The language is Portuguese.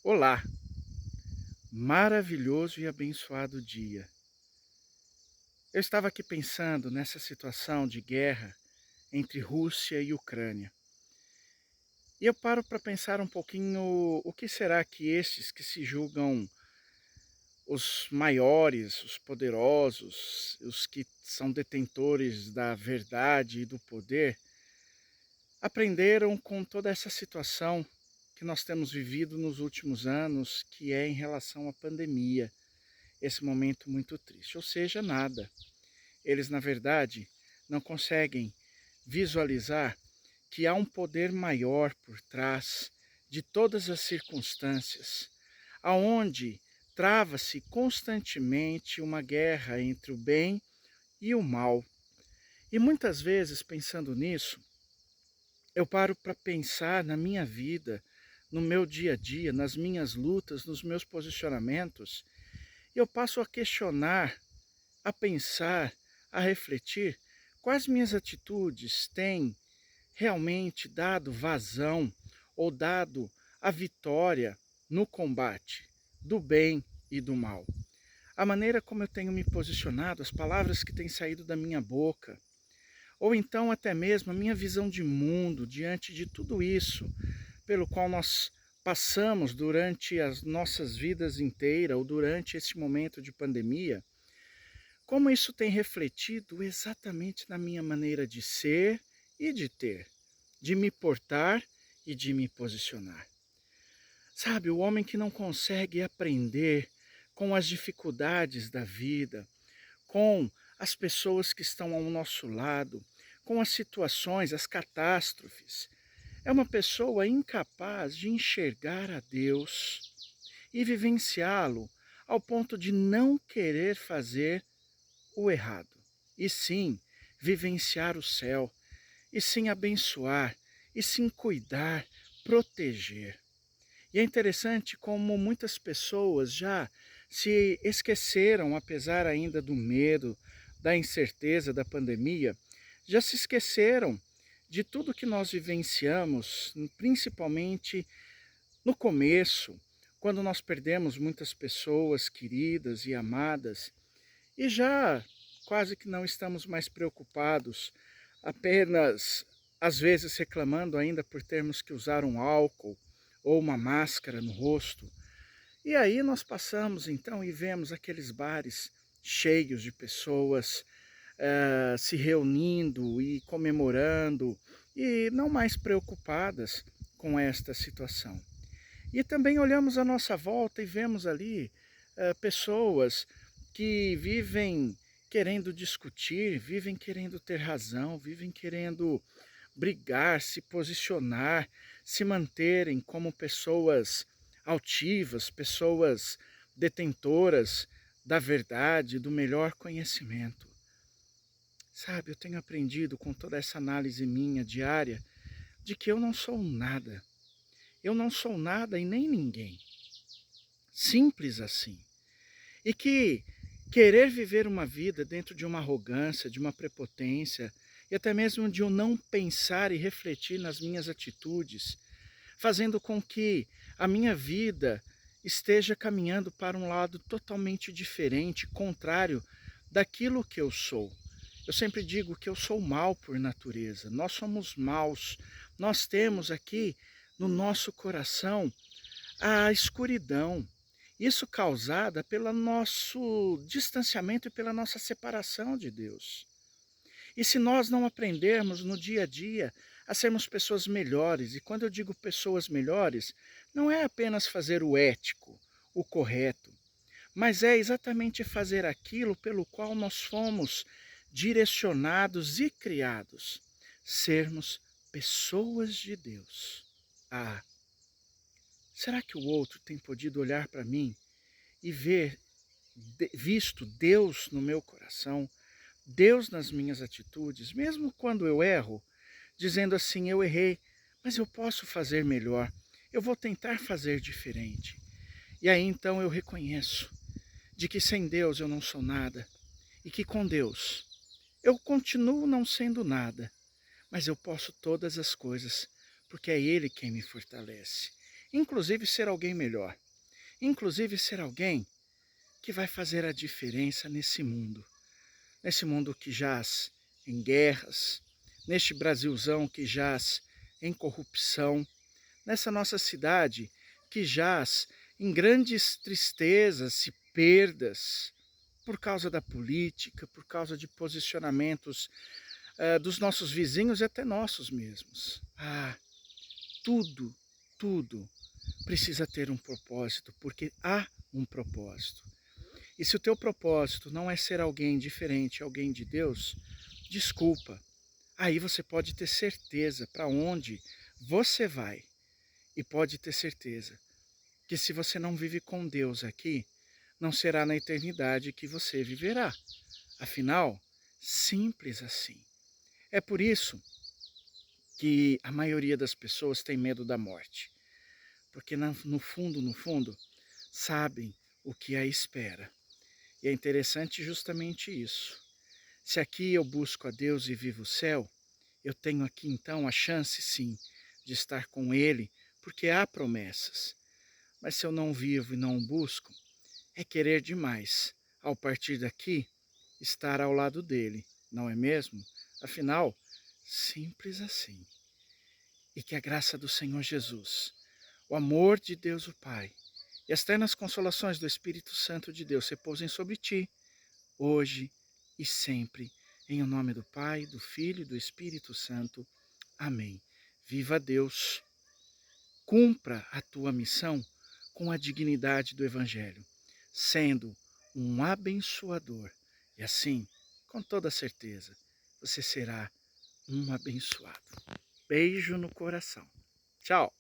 Olá, maravilhoso e abençoado dia. Eu estava aqui pensando nessa situação de guerra entre Rússia e Ucrânia. E eu paro para pensar um pouquinho o que será que estes que se julgam os maiores, os poderosos, os que são detentores da verdade e do poder, aprenderam com toda essa situação que nós temos vivido nos últimos anos, que é em relação à pandemia, esse momento muito triste, ou seja, nada. Eles, na verdade, não conseguem visualizar que há um poder maior por trás de todas as circunstâncias, aonde trava-se constantemente uma guerra entre o bem e o mal. E muitas vezes, pensando nisso, eu paro para pensar na minha vida, no meu dia a dia, nas minhas lutas, nos meus posicionamentos, e eu passo a questionar, a pensar, a refletir quais minhas atitudes têm realmente dado vazão ou dado a vitória no combate do bem e do mal. A maneira como eu tenho me posicionado, as palavras que têm saído da minha boca, ou então até mesmo a minha visão de mundo diante de tudo isso pelo qual nós passamos durante as nossas vidas inteiras ou durante esse momento de pandemia, como isso tem refletido exatamente na minha maneira de ser e de ter, de me portar e de me posicionar. Sabe, o homem que não consegue aprender com as dificuldades da vida, com as pessoas que estão ao nosso lado, com as situações, as catástrofes, é uma pessoa incapaz de enxergar a Deus e vivenciá-lo ao ponto de não querer fazer o errado, e sim vivenciar o céu, e sim abençoar, e sim cuidar, proteger. E é interessante como muitas pessoas já se esqueceram, apesar ainda do medo, da incerteza da pandemia, já se esqueceram de tudo que nós vivenciamos, principalmente no começo, quando nós perdemos muitas pessoas queridas e amadas, e já quase que não estamos mais preocupados, apenas às vezes reclamando ainda por termos que usar um álcool ou uma máscara no rosto. E aí nós passamos então e vemos aqueles bares cheios de pessoas se reunindo e comemorando e não mais preocupadas com esta situação. E também olhamos à nossa volta e vemos ali pessoas que vivem querendo discutir, vivem querendo ter razão, vivem querendo brigar, se posicionar, se manterem como pessoas altivas, pessoas detentoras da verdade, do melhor conhecimento. Sabe, eu tenho aprendido com toda essa análise minha diária de que eu não sou nada. Eu não sou nada e nem ninguém. Simples assim. E que querer viver uma vida dentro de uma arrogância, de uma prepotência, e até mesmo de eu não pensar e refletir nas minhas atitudes, fazendo com que a minha vida esteja caminhando para um lado totalmente diferente, contrário daquilo que eu sou. Eu sempre digo que eu sou mal por natureza, nós somos maus, nós temos aqui no nosso coração a escuridão, isso causada pelo nosso distanciamento e pela nossa separação de Deus. E se nós não aprendermos no dia a dia a sermos pessoas melhores, e quando eu digo pessoas melhores, não é apenas fazer o ético, o correto, mas é exatamente fazer aquilo pelo qual nós fomos direcionados e criados, sermos pessoas de Deus. Ah, será que o outro tem podido olhar para mim e visto Deus no meu coração, Deus nas minhas atitudes, mesmo quando eu erro, dizendo assim, eu errei, mas eu posso fazer melhor, eu vou tentar fazer diferente. E aí então eu reconheço de que sem Deus eu não sou nada, e que com Deus eu continuo não sendo nada, mas eu posso todas as coisas, porque é Ele quem me fortalece. inclusive ser alguém melhor, inclusive ser alguém que vai fazer a diferença nesse mundo que jaz em guerras, neste Brasilzão que jaz em corrupção, nessa nossa cidade que jaz em grandes tristezas e perdas por causa da política, por causa de posicionamentos dos nossos vizinhos e até nossos mesmos. Tudo, tudo precisa ter um propósito, porque há um propósito. E se o teu propósito não é ser alguém diferente, alguém de Deus, desculpa. Aí você pode ter certeza para onde você vai. E pode ter certeza que se você não vive com Deus aqui, não será na eternidade que você viverá. Afinal, simples assim. É por isso que a maioria das pessoas tem medo da morte. Porque no fundo, sabem o que a espera. E é interessante justamente isso. Se aqui eu busco a Deus e vivo o céu, eu tenho aqui então a chance sim de estar com Ele, porque há promessas. Mas se eu não vivo e não o busco, é querer demais, ao partir daqui, estar ao lado dele, não é mesmo? Afinal, simples assim. E que a graça do Senhor Jesus, o amor de Deus o Pai e as ternas consolações do Espírito Santo de Deus repousem sobre ti, hoje e sempre, em o nome do Pai, do Filho e do Espírito Santo. Amém. Viva Deus! Cumpra a tua missão com a dignidade do Evangelho, sendo um abençoador. E assim, com toda certeza, você será um abençoado. Beijo no coração. Tchau!